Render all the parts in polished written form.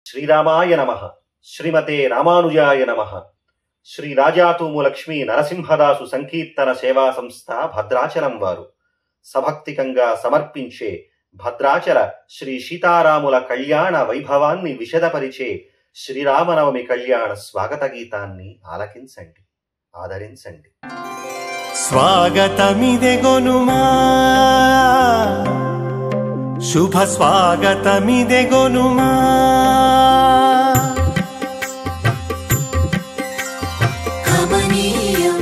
శ్రీరామాయ నమః. శ్రీమతే రామానుజాయ నమః. శ్రీ రాజాతూము లక్ష్మీ నరసింహదాసు సంకీర్తన సేవా సంస్థ భద్రాచలం వారు సభక్తికంగా సమర్పించే భద్రాచల శ్రీ సీతారాముల కళ్యాణ వైభవాన్ని విశదపరిచే శ్రీరామనవమి కళ్యాణ స్వాగత గీతాన్ని ఆలకించండి, ఆదరించండి. స్వాగతమిదే గొనుమా, శుభ స్వాగతమిదే గొనుమా. కమనీయం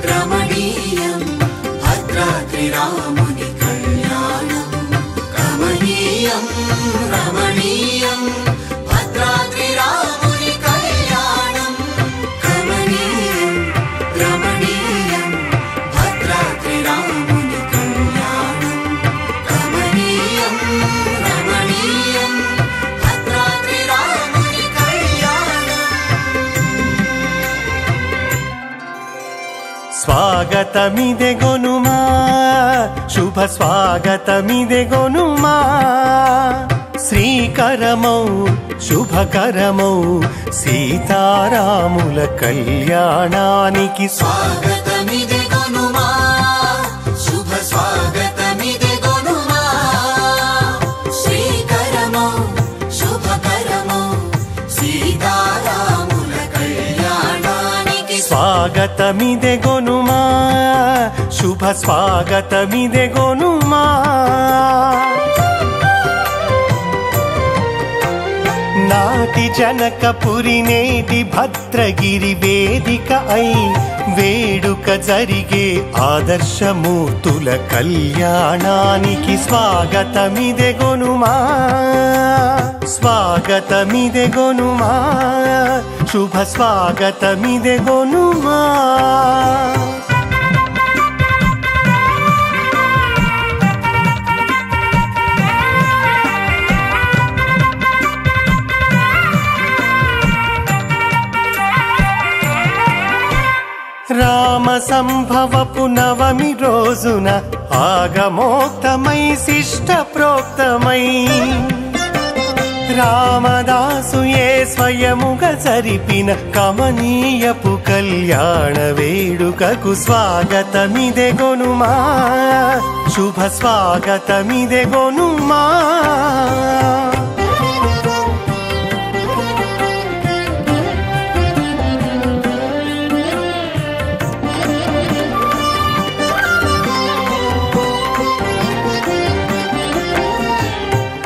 రమణీయం భద్రాద్రి రాముని కళ్యాణం. కమనీయం రమణీయం భద్రాద్రి రాముని కళ్యాణం. కమనీయం రమణీయం భద్రాద్రి రాముని కళ్యాణం. కమనీయం రమణీయం భద్రాద్రి రాముని కళ్యాణం. స్వాగతమిదే గొనుమా, శుభ స్వాగతమిదే గొనుమా. శ్రీకరమౌ శుభకరమౌ సీతారాముల కళ్యాణానికి స్వాగతమిదే గొనుమా, శుభ స్వాగతమిదే గొనుమా. శ్రీకరమౌ శుభకరమౌ సీతారాముల కళ్యాణానికి స్వాగతమిదే గొనుమా, శుభ స్వాగతమిదే గొనుమా. నాటి జనకపురి నేటి భద్రగిరి వేదిక అయి వేడుక జరిగే ఆదర్శమూర్తుల కళ్యాణానికి స్వాగతమిదే గొనుమా, స్వాగతమిదే గొనుమా, శుభ స్వాగతమిదే గొనుమా. రామ సంభవపు నవమి రోజున ఆగమోక్తమై శిష్ట ప్రోక్తమై రామదాసుయే స్వయముగా జరిపిన కమనీయపు కళ్యాణ వేడుకకు స్వాగతమిదే గొనుమా, శుభ స్వాగతమిదే గొనుమా.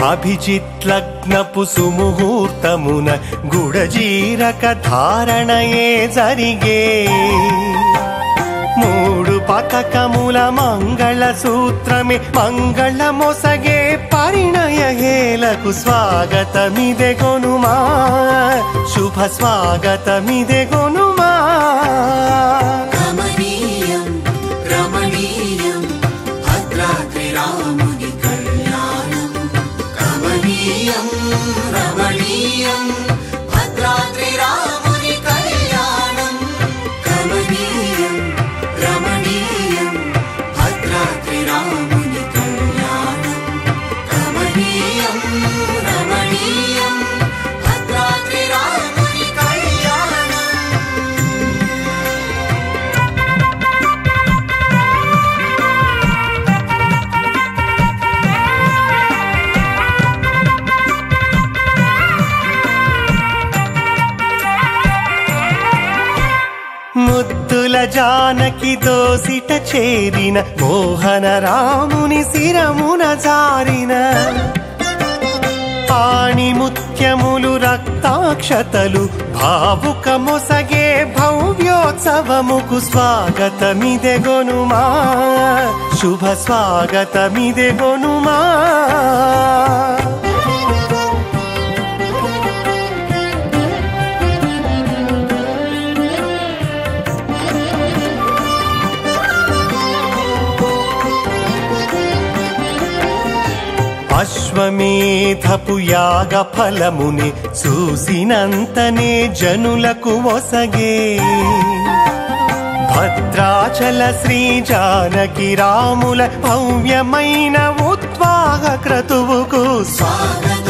అభిజిత్ లగ్నపు సుముహూర్తమున గుడజీరక ధారణయే జరిగే మూడు పతకముల మంగళ సూత్రమే మంగళ మొసగే పరిణయ హేలకు స్వాగతమిదే గొనుమా, శుభ స్వాగతమిదే గొనుమా. కమనీయం రమణీయం భద్రాద్రి రాముని కళ్యాణం. కమనీయం రమణీయం భద్రాద్రి రాముని కళ్యాణం. కమనీయం రమణీయం భద్రాద్రి రాముని కళ్యాణం. కమనీయం రమణీయం భద్రాద్రి రాముని కళ్యాణం. ముద్దుల జానకి దోసిట చేరిన మోహన రాముని శిరమున జారిన పాణి ముత్యములు రక్తాక్షతలు భావుక మొసగే భవ్యోత్సవముకు స్వాగతమిదే గొనుమా, శుభ స్వాగతమిదే గొనుమా. అశ్వ అశ్వమేధపు యాగ ఫలముని చూసినంతనే జనులకు ఒసగే భద్రాచల శ్రీ జానకి రాముల భవ్యమైన ఉద్వాహ క్రతువుకు స్వాగతం